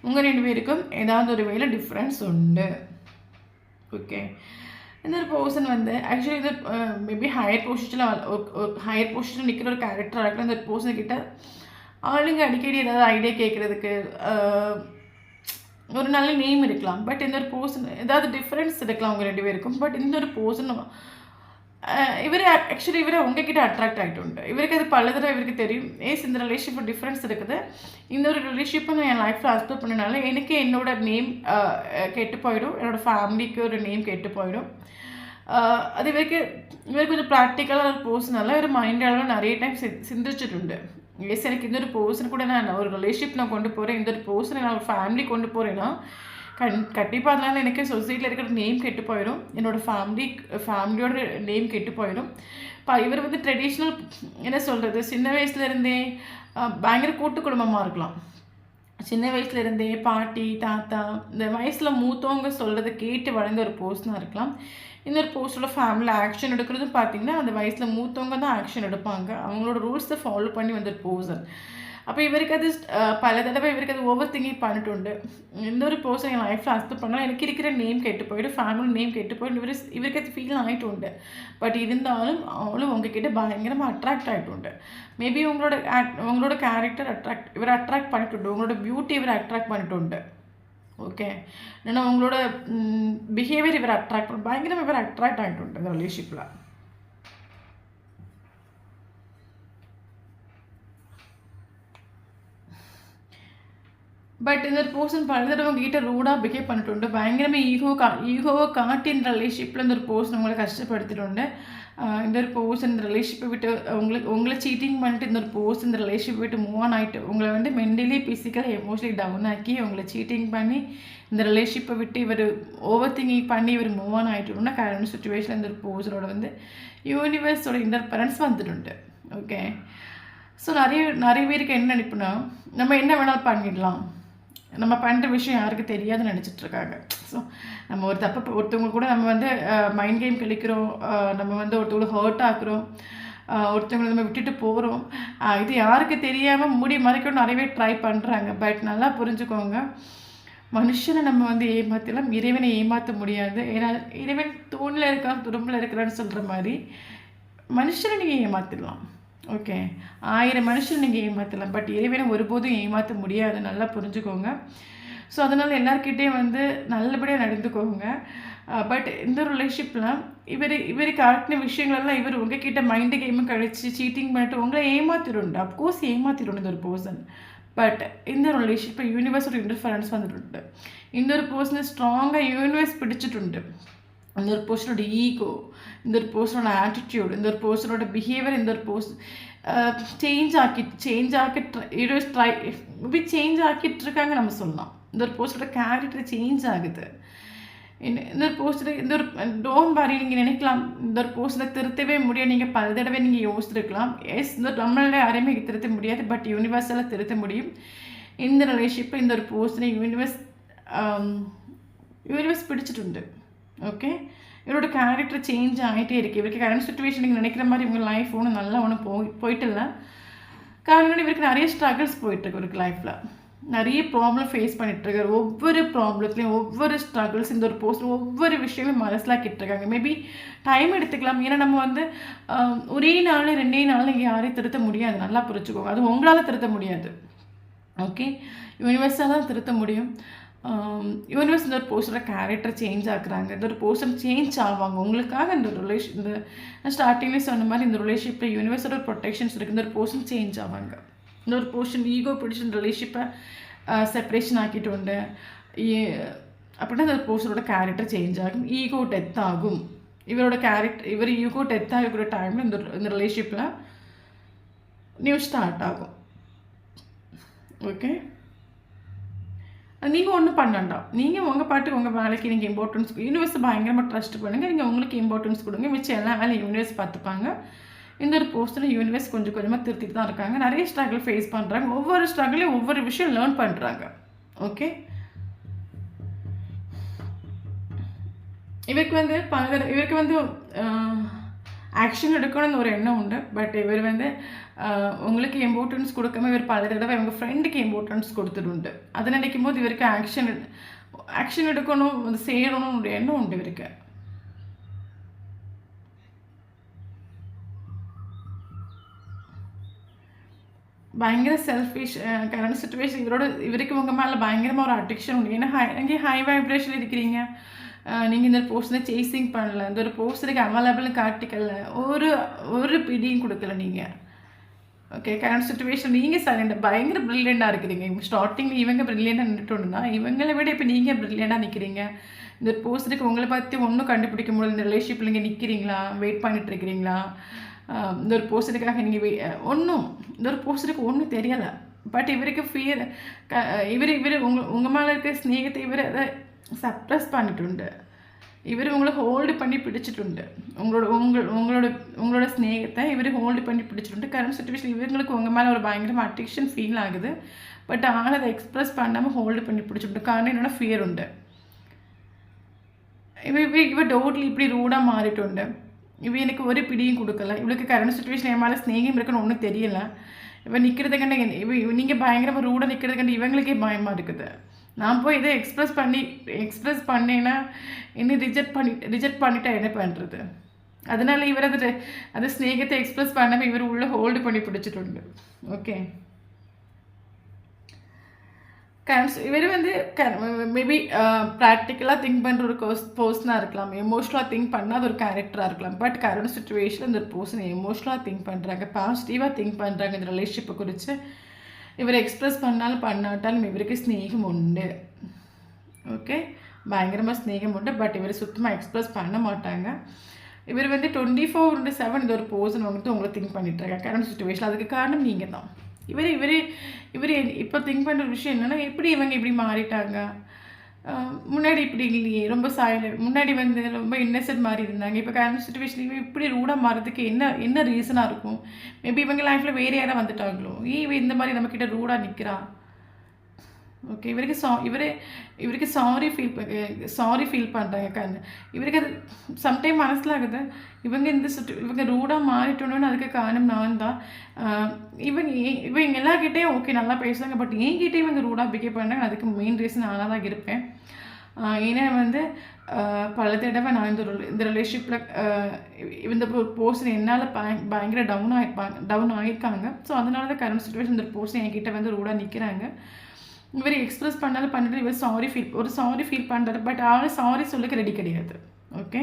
உங்கள் 2 பேருக்கும் ஏதாவது ஒரு வேலை டிஃப்ரென்ஸ் உண்டு. ஓகே, இந்த ஒரு பர்சன் ஆக்சுவலி இது மேபி ஹையர் பொசிஷனில் நிற்கிற ஒரு கேரக்டராக இருக்கலாம். இந்த ஒரு பர்சன்கிட்ட ஆளுங்க அடிக்கடி ஏதாவது ஐடியா கேட்குறதுக்கு ஒரு நல்ல நேம் இருக்கலாம். பட் இந்த ஒரு பர்சன் ஏதாவது டிஃப்ரென்ஸ் இருக்கலாம் உங்கள் 2 பேருக்கும். பட் இந்த ஒரு பர்சன் இவரை உங்ககிட்ட அட்ராக்ட் ஆகிட்டு உண்டு. இவருக்கு அது பல தடவை இவருக்கு தெரியும், இந்த ரிலேஷன்ஷிப் டிஃப்ரென்ஸ் இருக்குது, இந்த ஒரு ரிலேஷன்ஷிப்பை நான் என் லைஃப்பில் அக்செப்ட் பண்ணனால எனக்கு என்னோட நேம் கெட்டு போயிடும், என்னோடய ஃபேமிலிக்கு ஒரு நேம் கெட்டு போயிடும். அது இவருக்கு கொஞ்சம் ப்ராக்டிக்கலாக ஒரு பர்சனால ஒரு மைண்டால நிறைய டைம் சிந்திச்சுட்டு. எனக்கு இந்த ஒரு பர்சன் கூட நான் ஒரு ரிலேஷன்ஷிப் நான் கொண்டு போகிறேன், இந்த ஒரு பர்சனை நான் ஒரு ஃபேமிலி கொண்டு போகிறேன்னா கண்டிப்பாக அதனால் எனக்கு சொசைட்டியில் இருக்கிற நேம் கெட்டு போயிடும், என்னோடய ஃபேமிலியோட நேம் கெட்டு போயிடும். இவர் ட்ரெடிஷ்னல் என்ன சொல்கிறது, சின்ன வயசுலேருந்தே பயங்கர கூட்டு குடும்பமாக இருக்கலாம். சின்ன வயசுலேருந்தே பாட்டி, தாத்தா, இந்த வயசில் மூத்தவங்க சொல்கிறத கேட்டு வளர்ந்த ஒரு பர்சனாக இருக்கலாம். இன்னொரு பர்சனோட ஃபேமிலியில் ஆக்ஷன் எடுக்கிறதும் பார்த்திங்கன்னா அந்த வயசில் மூத்தவங்க தான் ஆக்ஷன் எடுப்பாங்க, அவங்களோட ரூல்ஸை ஃபாலோ பண்ணி வந்த ஒரு பர்சன். அப்போ இவருக்கு அது பல தடவை இவருக்கு அது ஓவர் திங்கிங் பண்ணிட்டு உண்டு. எந்த ஒரு பர்சன் என் லைஃப்பில் அக்செப்ட் பண்ணால் எனக்கு இருக்கிற நேம் கெட்டு போயிடும், ஃபேமிலி நேம் கெட்டு போயிடும், இவருக்கு அது ஃபீல் ஆகிட்டு உண்டு. பட் இருந்தாலும் அவளும் உங்ககிட்ட பயங்கரமாக அட்ராக்ட் ஆகிட்டு உண்டு. மேபி உங்களோட கேரக்டர் இவர் அட்ராக்ட் பண்ணிட்டு உண்டு, உங்களோட பியூட்டி இவர் அட்ராக்ட் பண்ணிட்டு உண்டு. ஓகே, ஏன்னா உங்களோட பிஹேவியர் இவர் பயங்கரமாக இவர் அட்ராக்ட் ஆகிட்டு உண்டு இந்த ரிலேஷன்ஷிப்பில். பட் இந்த ஒரு பர்சன் பல தடவை உங்ககிட்ட ரூடாக பிஹேவ் பண்ணிட்டு உண்டு, பயங்கரமாக ஈகோவை காட்டி இந்த ரிலேஷன்ஷிப்பில் இந்த ஒரு பர்சன் உங்களை கஷ்டப்படுத்திட்டு உண்டு. இந்த ஒரு பர்சன் இந்த ரிலேஷன்ஷிப்பை விட்டு உங்களை சீட்டிங் பண்ணிட்டு இந்த ஒரு பர்சன் இந்த ரிலேஷன்ஷிப் விட்டு மூவ் ஆன் ஆகிட்டு உங்களை மென்டலி, ஃபிசிக்கலி, எமோஷனலி டவுன் ஆக்கி உங்களை சீட்டிங் பண்ணி இந்த ரிலேஷன்ஷிப்பை விட்டு இவர் ஓவர் திங்கிங் பண்ணி இவர் மூவ் ஆன் ஆகிட்டோம்னா கரண்ட் சுச்சுவேஷனில் இந்த ஒரு பர்சனோட யூனிவர்ஸோட இன்டர்ஃபரன்ஸ் வந்துட்டு. ஓகே, ஸோ நிறைய பேருக்கு என்ன நினைப்புனா நம்ம என்ன வேணாலும் பண்ணிடலாம், நம்ம பண்ணுற விஷயம் யாருக்கு தெரியாதுன்னு நினச்சிட்ருக்காங்க. ஸோ நம்ம ஒரு தப்பு ஒருத்தவங்க கூட நம்ம வந்து மைண்ட் கேம் கழிக்கிறோம், நம்ம வந்து ஒருத்தவங்களுக்கு ஹர்ட் ஆக்குறோம், ஒருத்தவங்களை நம்ம விட்டுட்டு போகிறோம். இது யாருக்கு தெரியாமல் மூடி மறைக்கணும் நிறைய பேர் ட்ரை பண்ணுறாங்க. பட் நல்லா புரிஞ்சுக்கோங்க, மனுஷனை நம்ம வந்து ஏமாற்றலாம், இறைவனை ஏமாற்ற முடியாது. ஏன்னா இறைவன் தூணில் இருக்கான் துரும்பில் இருக்கிறான்னு சொல்கிற மாதிரி மனுஷனை நீங்கள் ஏமாற்றிடலாம். ஓகே, 1000 மனுஷனை நீங்கள் ஏமாற்றலாம், பட் இறைவனை ஒருபோதும் ஏமாற்ற முடியாது. நல்லா புரிஞ்சுக்கோங்க. ஸோ அதனால் எல்லாருக்கிட்டேயும் வந்து நல்லபடியாக நடந்துக்கோங்க. பட் இந்த ரிலேஷன்ஷிப்பில் இவர் காட்டின விஷயங்களெல்லாம் இவர் உங்ககிட்ட மைண்டு கேமும் கழித்து சீட்டிங் பண்ணிட்டு உங்களை ஏமாற்றிடுண்டு. அப்கோர்ஸ் ஏமாற்றிடுண்டு இந்த ஒரு பர்சன். பட் இந்த ரிலேஷன்ஷிப்பில் യൂണിവേഴ്സോட ഇൻ്റർഫറൻസ് വന്നിട്ടുണ്ട്. இந்த ஒரு പേഴ്സണെ സ്ട്രോങ് യൂണിവേഴ്സ് പിടിച്ചിട്ടുണ്ട്. இந்த ஒரு പേഴ്സണோட ஈகோ, இந்த ஒரு പേഴ്സണோட ஆட்டிடியூட், இந்த ஒரு പേഴ്സണோட பிஹேவியர், இந்த ஒரு പേഴ്സൺ சேஞ்ச் ஆக்கிட்டு இருக்காங்க நம்ம சொல்லலாம். இந்த ஒரு போஸ்டரோட கேரக்டர் சேஞ்ச் ஆகுது. இந்த ஒரு போஸ்டர் இந்த ஒரு டோன்ட் வரி, நீங்கள் நினைக்கலாம் இந்த ஒரு போஸ்டரை திருத்தவே முடியும், நீங்கள் பல தடவை நீங்கள் யோசிச்சிருக்கலாம். எஸ், இந்த நம்மளோட யாரையுமே திருத்த முடியாது, பட் யூனிவர்ஸால் திருத்த முடியும். இந்த ரிலேஷன்ஷிப்பை இந்த ஒரு போஸ்டரை யூனிவர்ஸ் பிடிச்சிട്ടുണ്ട്. ஓகே, இவரோட கேரக்டர் சேஞ்ச் ஆகிட்டே இருக்குது. இவருக்கு கரண்ட் சுச்சுவேஷன் நீங்கள் நினைக்கிற மாதிரி இவங்க லைஃப் ஒன்றும் நல்லா ஒன்றும் போயிட்டு இல்லை. காரணம் இவருக்கு நிறைய ஸ்ட்ரகிள்ஸ் போயிட்டுருக்கு. இவருக்கு லைஃப்பில் நிறைய ப்ராப்ளம் ஃபேஸ் பண்ணிகிட்ருக்காரு. ஒவ்வொரு ப்ராப்ளத்துலேயும் ஒவ்வொரு ஸ்ட்ரகிள்ஸ் இந்த ஒரு போஸ்ட் ஒவ்வொரு விஷயமே மனசிலாக்கிட்டுருக்காங்க. மேபி டைம் எடுத்துக்கலாம். ஏன்னா நம்ம வந்து ஒரே நாள் 2 நாள் நீங்கள் யாரையும் திருத்த முடியாது. நல்லா புரிச்சுக்கோங்க, அது உங்களால் திருத்த முடியாது. ஓகே, யூனிவர்ஸாக தான் திருத்த முடியும். யூனிவர்ஸ் இந்த ஒரு போஸ்டரோட கேரக்டர் சேஞ்ச் ஆக்குறாங்க. இந்த ஒரு போஸ்டர் சேஞ்ச் ஆவாங்க உங்களுக்காக. இந்த இந்த ஸ்டார்டிங்லேயே சொன்ன மாதிரி இந்த ரிலேஷன்ஷிப்பில் யூனிவர்ஸோட ப்ரொடெக்ஷன்ஸ் இருக்குது. இந்த ஒரு போர்ஷன் சேஞ்ச் ஆவாங்க. இந்த ஒரு போர்ஷன் ஈகோ பிடிச்ச ரிலேஷன்ஷிப்பை செப்பரேஷன் ஆக்கிட்டு உண்டு அப்படின்னா இந்த போர்ஷனோட கேரக்டர் சேஞ்ச் ஆகும். ஈகோ டெத் ஆகும். இவர் ஈகோ டெத் ஆகிற டைமில் இந்த ரிலேஷன்ஷிப்பில் நியூ ஸ்டார்ட் ஆகும். ஓகே, நீங்கள் ஒன்றும் பண்ணண்டாம். நீங்கள் உங்கள் பாட்டுக்கு உங்கள் வேலைக்கு நீங்கள் இம்பார்ட்டன்ஸ் யூனிவர்ஸை பயங்கரமாக ட்ரஸ்ட் பண்ணுங்கள். நீங்கள் உங்களுக்கு இம்பார்ட்டன்ஸ் கொடுங்க. மிச்சம் எல்லா வேலையும் யூனிவர்ஸ் பார்த்துப்பாங்க. இந்த ஒரு போஸ்ட்டில் யூனிவர்ஸ் கொஞ்சம் கொஞ்சமாக திருத்திட்டு தான் இருக்காங்க. நிறைய ஸ்ட்ரகிள் ஃபேஸ் பண்ணுறாங்க. ஒவ்வொரு ஸ்ட்ரகிளையும் ஒவ்வொரு விஷயம் லேர்ன் பண்ணுறாங்க. ஓகே, இவருக்கு வந்து ஆக்ஷன் எடுக்கணும்னு ஒரு எண்ணம் உண்டு. பட் இவர் வந்து உங்களுக்கு இம்பார்ட்டன்ஸ் கொடுக்காம இவர் பல தடவை இவங்க ஃப்ரெண்டுக்கு இம்பார்ட்டன்ஸ் கொடுத்துட்டு. அதை நினைக்கும் போது இவருக்கு ஆக்ஷன் எடுக்கணும், அது செய்யணும்னு ஒரு எண்ணம் உண்டு இவருக்கு. பயங்கர செல்ஃபிஷ் கரண்ட் சுச்சுவேஷன். இவருக்கு உங்கள் மேலே பயங்கரமாக ஒரு அடிக்ஷன் உண்டு. ஏன்னா இங்கே ஹை வைப்ரேஷன் இருக்கிறீங்க. நீங்கள் இந்த போஸ்டரை சேசிங் பண்ணல, இந்த ஒரு போஸ்டருக்கு அவைலபிள் காட்டிக்கல, ஒரு பிடியும் கொடுக்கல நீங்கள். ஓகே, கரண்ட் சுச்சுவேஷன் நீங்கள் சைலண்டாக பயங்கர ப்ரில்லியண்டாக இருக்கிறீங்க. ஸ்டார்டிங்கில் இவங்க ப்ரில்லியண்டாக நின்றுட்டுன்னா இவங்களை விட இப்போ நீங்கள் ப்ரில்லியண்டாக நிற்கிறீங்க. இந்த போஸ்டருக்கு உங்களை பற்றி ஒன்றும் கண்டுபிடிக்க முடியல. இந்த ரிலேஷன்ஷிப்பில் நீங்கள் நிற்கிறீங்களா, வெயிட் பண்ணிட்டு இருக்கிறீங்களா, இந்த ஒரு போஸ்டருக்காக நீங்கள் இந்த ஒரு போஸ்டருக்கு ஒன்றும் தெரியலை. பட் இவருக்கு ஃபியர், இவர் உங்கள் மேலே இருக்க ஸ்நேகத்தை இவர் அதை சப்ரஸ் பண்ணிட்டு இவர் உங்களை ஹோல்டு பண்ணி பிடிச்சிட்டு உங்களோட ஸ்நேகத்தை இவர் ஹோல்டு பண்ணி பிடிச்சிட்டு. கரண்ட் சுச்சுவேஷன் இவங்களுக்கு உங்கள் மேலே ஒரு பயங்கரமாக அடிக்ஷன் ஃபீல் ஆகுது. பட் ஆனால் அதை எக்ஸ்ப்ரெஸ் பண்ணாமல் ஹோல்டு பண்ணி பிடிச்சிட்டு. காரணம் என்னோட ஃபியர் உண்டு. இவர் டோட்லி இப்படி ரூடாக மாறிட்டு. எனக்கு ஒரு பிடியும் கொடுக்கல. இவளுக்கு கரண்ட் சுச்சுவேஷன் என் மேலே ஸ்நேகம் இருக்குன்னு ஒன்றும் தெரியல. இவன் நிற்கிறது கண்டு நீங்கள் பயங்கரமாக ரூடாக நிற்கிறது கண்டு இவங்களுக்கே பயமாக இருக்குது. நான் போய் இதை எக்ஸ்ப்ரெஸ் பண்ணேன்னா இன்னும் ரிஜெக்ட் பண்ணிட்டா என்ன பண்ணுறது? அதனால இவர் அது ஸ்நேகத்தை எக்ஸ்ப்ரெஸ் பண்ணாமல் இவர் உள்ளே ஹோல்டு பண்ணி பிடிச்சிட்டு. ஓகே, இவர் வந்து மேபி ப்ராக்டிக்கலாக திங்க் பண்ணுற ஒரு பர்சனாக இருக்கலாம், எமோஷ்னலாக திங்க் பண்ணாத ஒரு கேரக்டராக இருக்கலாம். பட் கரண்ட் சுச்சுவேஷனில் இந்த பர்சன் எமோஷ்னலாக திங்க் பண்ணுறாங்க, பாசிட்டிவாக திங்க் பண்ணுறாங்க. இந்த ரிலேஷன்ஷிப்பை குறித்து இவர் எக்ஸ்ப்ரெஸ் பண்ணாலும் பண்ணாட்டாலும் இவருக்கு ஸ்நேகம் உண்டு. ஓகே, பயங்கரமாக ஸ்நேகம் உண்டு. பட் இவர் சுத்தமாக எக்ஸ்ப்ரெஸ் பண்ண மாட்டாங்க. இவர் வந்து 24/7 இந்த ஒரு பர்சன் வந்து உங்களை திங்க் பண்ணிட்டுருக்காங்க கரண்ட் சுச்சுவேஷன். அதுக்கு காரணம் நீங்கள் தான். இவர் இப்போ திங்க் பண்ணுற விஷயம் என்னென்னா, எப்படி இவங்க இப்படி மாறிட்டாங்க, முன்னாடி இப்படி இல்லையே, ரொம்ப சைலண்ட், முன்னாடி வந்து ரொம்ப இன்னசென்ட் மாதிரி இருந்தாங்க, இப்போ கரண்ட் சுச்சுவேஷன் இவன் இப்படி ரூடாக மாறதுக்கு என்ன ரீசனாக இருக்கும்? மேபி இவங்க லைஃப்பில் வேறு யாராவது வந்துட்டாங்களோ, இவன் இந்த மாதிரி நம்மக்கிட்ட ரூடாக நிற்கிறான். ஓகே. இவருக்கு சாரி ஃபீல் பண்ணுறாங்க. இவருக்கு அது சம்டைம் மனசில் ஆகுது. இவங்க ரூடாக மாறிட்டோன்னு அதுக்கு காரணம் நான் தான். இவங்க எல்லார்கிட்டேயும் ஓகே நல்லா பேசுகிறாங்க. பட் என்கிட்டே இவங்க ரூடாக பிஹேவ் பண்ணுறாங்க. அதுக்கு மெயின் ரீசன் நானாக தான் இருப்பேன். ஏன்னா வந்து பல தடவை நான் இந்த ரிலேஷன்ஷிப்பில் இந்த பர்சன் என்னால் பயங்கர டவுன் ஆகியிருக்காங்க. ஸோ அதனால தான் கரண்ட் சுச்சுவேஷன் இந்த பர்சன் என்கிட்ட வந்து ரூடாக நிற்கிறாங்க. இவர் எக்ஸ்பிரஸ் பண்ணாலும் பண்ணிட்டு இவர் சாரி ஃபீல் பண்ணுறாரு. பட் அவரை சாரி சொல்லுக்கு ரெடி கிடையாது. ஓகே.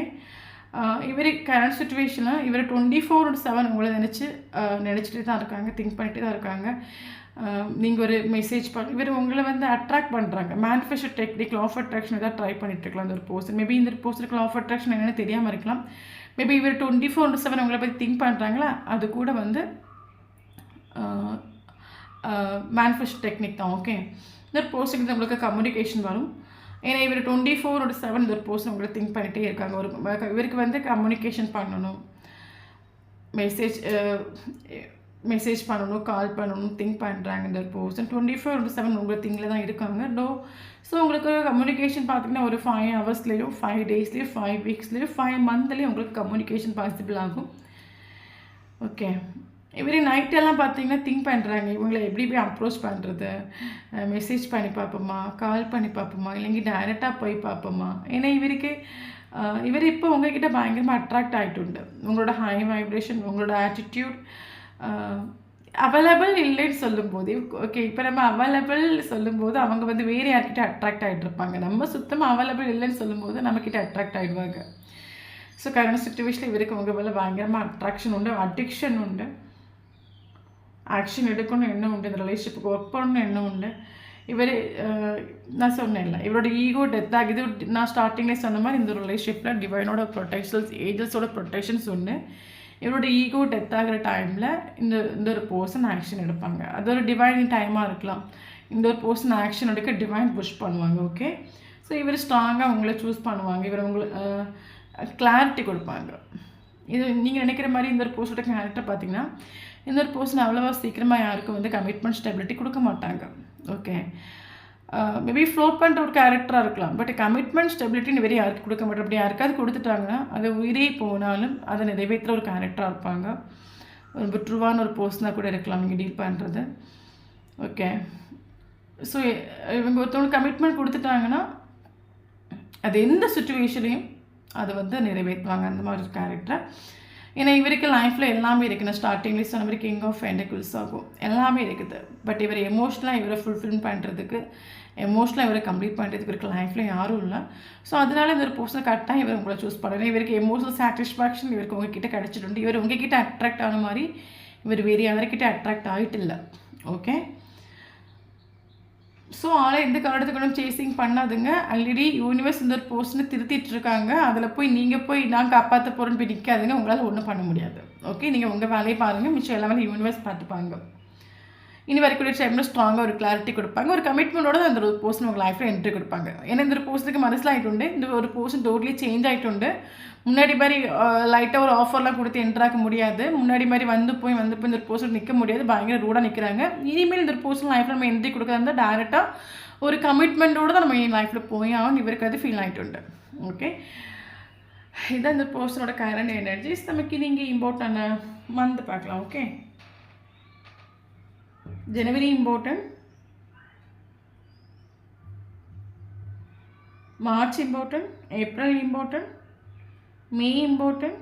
இவர் கரண்ட் சுச்சுவேஷனில் இவர் 24/7 உங்களை நினச்சிட்டு தான் இருக்காங்க, திங்க் பண்ணிட்டு தான் இருக்காங்க. நீங்கள் ஒரு மெசேஜ் இவர் உங்களை வந்து அட்ராக்ட் பண்ணுறாங்க. Manifesto technique, law of attraction ஏதாவது ட்ரை பண்ணிட்டு இருக்கலாம் இந்த ஒரு பர்சன். மேபி இந்த பர்சனுக்கு லா ஆஃப் அட்ராக்ஷன் என்னென்னு தெரியாமல் இருக்கலாம். மேபி இவர் 24/7 உங்களை பற்றி திங்க் பண்ணுறாங்களா, அது கூட வந்து மேனிஃபெஸ்டோ டெக்னிக் தான். ஓகே. இந்த ஒரு பர்சனுக்கு உங்களுக்கு கம்யூனிகேஷன் வரும். ஏன்னா இவர் 24/7 இந்த ஒரு பர்சன் உங்களை திங்க் பண்ணிகிட்டே இருக்காங்க. இவருக்கு வந்து கம்யூனிகேஷன் பண்ணணும், மெசேஜ் பண்ணணும், கால் பண்ணணும், திங்க் பண்ணுறாங்க இந்த ஒரு பர்சன். 24/7 உங்களை திங்கில் தான் இருக்காங்க. ஸோ உங்களுக்கு கம்யூனிகேஷன் பார்த்திங்கன்னா ஒரு 5 ஹவர்ஸ்லேயும் 5 டேஸ்லேயும் 5 வீக்ஸ்லேயும் 5 மந்த்லேயும் உங்களுக்கு கம்யூனிகேஷன் பாசிபிள் ஆகும். ஓகே. இவரே நைட்டெல்லாம் பார்த்தீங்கன்னா திங்க் பண்ணுறாங்க, இவங்களை எப்படி போய் அப்ரோச் பண்ணுறது, மெசேஜ் பண்ணி பார்ப்போமா, கால் பண்ணி பார்ப்போமா, இல்லைங்க டைரெக்டாக போய் பார்ப்போமா. ஏன்னா இவர் இப்போ உங்கள்கிட்ட பயங்கரமாக அட்ராக்ட் ஆகிட்டுண்டு. உங்களோட ஹை வைப்ரேஷன், உங்களோட ஆட்டிடியூட் அவைலபிள் இல்லைன்னு சொல்லும்போது, ஓகே இப்போ நம்ம அவைலபிள் சொல்லும்போது அவங்க வந்து வேறு யார்கிட்ட அட்ராக்ட் ஆகிட்டு இருப்பாங்க. நம்ம சுத்தமாக அவைலபிள் இல்லைன்னு சொல்லும்போது நம்மக்கிட்ட அட்ராக்ட் ஆகிடுவாங்க. ஸோ கரண்ட் சுச்சுவேஷனில் இவருக்கு உங்கள் மேலே பயங்கரமாக அட்ராக்ஷன் உண்டு, அடிக்ஷன் உண்டு, ஆக்ஷன் எடுக்கணும் என்ன உண்டு, இந்த ரிலேஷன்ஷிப்புக்கு ஒர்க் பண்ணணும் என்ன உண்டு. இவர் நான் சொன்னேன்ல இவரோட ஈகோ டெத் ஆகுது. நான் ஸ்டார்டிங்லேயே சொன்ன மாதிரி இந்த ரிலேஷன்ஷிப்பில் டிவைனோட ப்ரொடெக்ஷன்ஸ், ஏஞ்சல்ஸோட ப்ரொடெக்ஷன்ஸ் ஒன்று. இவரோட ஈகோ டெத் ஆகிற டைமில் இந்த ஒரு பர்சன் ஆக்ஷன் எடுப்பாங்க. அது ஒரு டிவைன் டைமாக இருக்கலாம். இந்த ஒரு பர்சன் ஆக்ஷன் எடுக்க டிவைன் புஷ் பண்ணுவாங்க. ஓகே. ஸோ இவர் ஸ்ட்ராங்காக உங்களை சூஸ் பண்ணுவாங்க. இவர் உங்களுக்கு கிளாரிட்டி கொடுப்பாங்க. இது நீங்கள் நினைக்கிற மாதிரி இந்த ஒரு பர்சனோட கேரக்டர் பார்த்தீங்கன்னா இந்த ஒரு பர்சன் அவ்வளோவா சீக்கிரமாக யாருக்கும் வந்து கமிட்மெண்ட் ஸ்டெபிலிட்டி கொடுக்க மாட்டாங்க. ஓகே. மேபி ஃப்ளோட் பண்ணுற ஒரு கேரக்டராக இருக்கலாம். பட் கமிட்மெண்ட் ஸ்டெபிலிட்டின்னு வேறு யாருக்கு கொடுக்க மாட்டோம். அப்படி யாருக்காவது கொடுத்துட்டாங்கன்னா அது உயிரே போனாலும் அதை நிறைவேற்றுற ஒரு கேரக்டராக இருப்பாங்க. ரொம்ப ட்ரூவான ஒரு பர்சனாக கூட இருக்கலாம் நீங்கள் டீல் பண்ணுறது. ஓகே. ஸோ இவங்க ஒருத்தவங்களுக்கு கமிட்மெண்ட் கொடுத்துட்டாங்கன்னா அது எந்த சுச்சுவேஷன்லையும் அதை வந்து நிறைவேற்றுவாங்க, அந்த மாதிரி ஒரு கேரக்டர். ஏன்னா இவருக்கு லைஃப்பில் எல்லாமே இருக்குது. நான் ஸ்டார்டிங்லேயே சொன்ன மாதிரி கிங் ஆஃப் பென்டக்கிள்ஸ் ஆகும், எல்லாமே இருக்குது. பட் இவர் எமோஷ்னலாக இவரை ஃபுல்ஃபில் பண்ணுறதுக்கு, எமோஷ்னலாக இவரை கம்ப்ளீட் பண்ணுறதுக்கு இவருக்கு லைஃப்பில் யாரும் இல்லை. ஸோ அதனால இந்த ஒரு பர்சனை கரெக்டாக இவர் உங்களை சூஸ் பண்ணுறேன். இவருக்கு எமோஷனல் சாட்டிஸ்ஃபேக்ஷன் இவருக்கு உங்ககிட்ட கிடச்சிட்டு, இவர் உங்ககிட்ட அட்ராக்ட் ஆன மாதிரி இவர் வேறு யாருக்கிட்ட அட்ராக்ட் ஆகிட்டு இல்லை. ஓகே. ஸோ எந்த காரணத்துக்கு சேசிங் பண்ணாதுங்க. ஆல்ரெடி யூனிவர்ஸ் இந்த ஒரு போர்ஷனை திருத்திட்டு இருக்காங்க. அதில் நீங்கள் நான் காப்பாற்ற போகிறேன்னு போய் நிற்காதுங்க. உங்களால் ஒன்றும் பண்ண முடியாது. ஓகே. நீங்கள் உங்கள் வேலையை பாருங்கள், மிச்சம் எல்லா வேலையும் யூனிவர்ஸ் பார்த்துப்பாங்க. இனி வரைக்கூடிய டைமில் ஸ்ட்ராங்காக ஒரு கிளாரிட்டி கொடுப்பாங்க. ஒரு கமிட்மெண்ட்டோட அந்த ஒரு பர்சன் உங்கள் லைஃப்பில் என்ட்ரி கொடுப்பாங்க. ஏன்னா இந்த ஒரு பர்சனுக்கு மனசில் ஆகிட்டு இந்த ஒரு பர்சன் டோட்டலி சேஞ்ச் ஆகிட்டு. முன்னாடி மாதிரி லைட்டாக ஒரு ஆஃபர்லாம் கொடுத்து என்ட்ராக்க முடியாது. முன்னாடி மாதிரி வந்து போய் இந்த ஒரு பர்சன் நிற்க முடியாது. பயங்கர ரூடாக நிற்கிறாங்க. இனிமேல் இந்த ஒரு பர்சன் லைஃப்பில் நம்ம என்ட்ரி கொடுக்குறதா டேரெக்டாக ஒரு கமிட்மெண்ட்டோடு தான் நம்ம லைஃப்பில் போய் ஆகும். இவருக்கு அது ஃபீல் ஆகிட்டு. ஓகே. இதான் இந்த பர்சனோட கரண்ட் எனர்ஜிஸ். நமக்கு நீங்கள் இம்பார்ட்டன்ட் மந்த் பார்க்கலாம். Okay. January important, March important, April important, May important,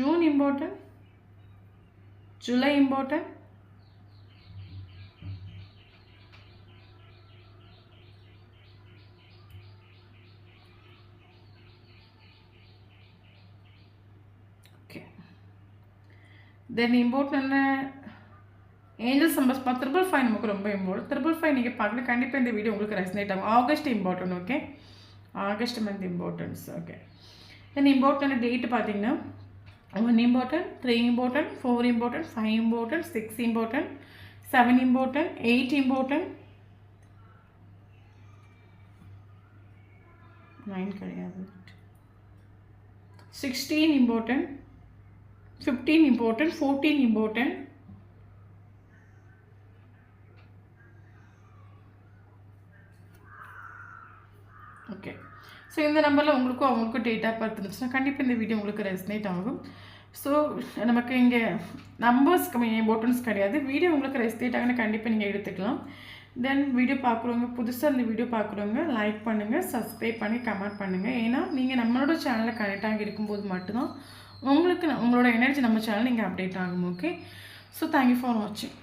June important, July important, then important angels numbers 555 நமக்கு ரொம்ப இம்பார்ட்டன்ட். 555 நீங்கள் பார்க்கல, கண்டிப்பாக இந்த வீடியோ உங்களுக்கு ரெசனேட் ஆகும். August important. Okay. August month importance. Okay. தென் இம்பார்ட்டன்ட் டேட் பார்த்தீங்கன்னா 1 important, 3 important, 4 important, 5 important, 6 important, 7 important, 8 important, 9 கிடையாது, 16 important, 15 important, 14 important. Okay. So இந்த நம்பரில் உங்களுக்கும் அவங்களுக்கும் டேட் ஆஃப் பர்த் இருந்துச்சுன்னா கண்டிப்பாக இந்த வீடியோ உங்களுக்கு ரெசனேட் ஆகும். ஸோ நமக்கு இங்கே நம்பர்ஸ்க்கு இம்பார்ட்டன்ஸ் கிடையாது. வீடியோ உங்களுக்கு ரெசனேட் ஆகுன்னு கண்டிப்பாக நீங்கள் எடுத்துக்கலாம். தென் வீடியோ பார்க்குறவங்க, புதுசாக இந்த வீடியோ பார்க்குறவங்க லைக் பண்ணுங்கள், சப்ஸ்கிரைப் பண்ணி கமெண்ட் பண்ணுங்கள். ஏன்னா நீங்கள் நம்மளோட சேனலில் கனெக்ட் ஆகி இருக்கும்போது மட்டும்தான் உங்களுக்கு உங்களோட எனர்ஜி நம்ம சேனல் நீங்கள் அப்டேட் ஆகும். ஓகே. ஸோ தேங்க்யூ ஃபார் வாட்சிங்.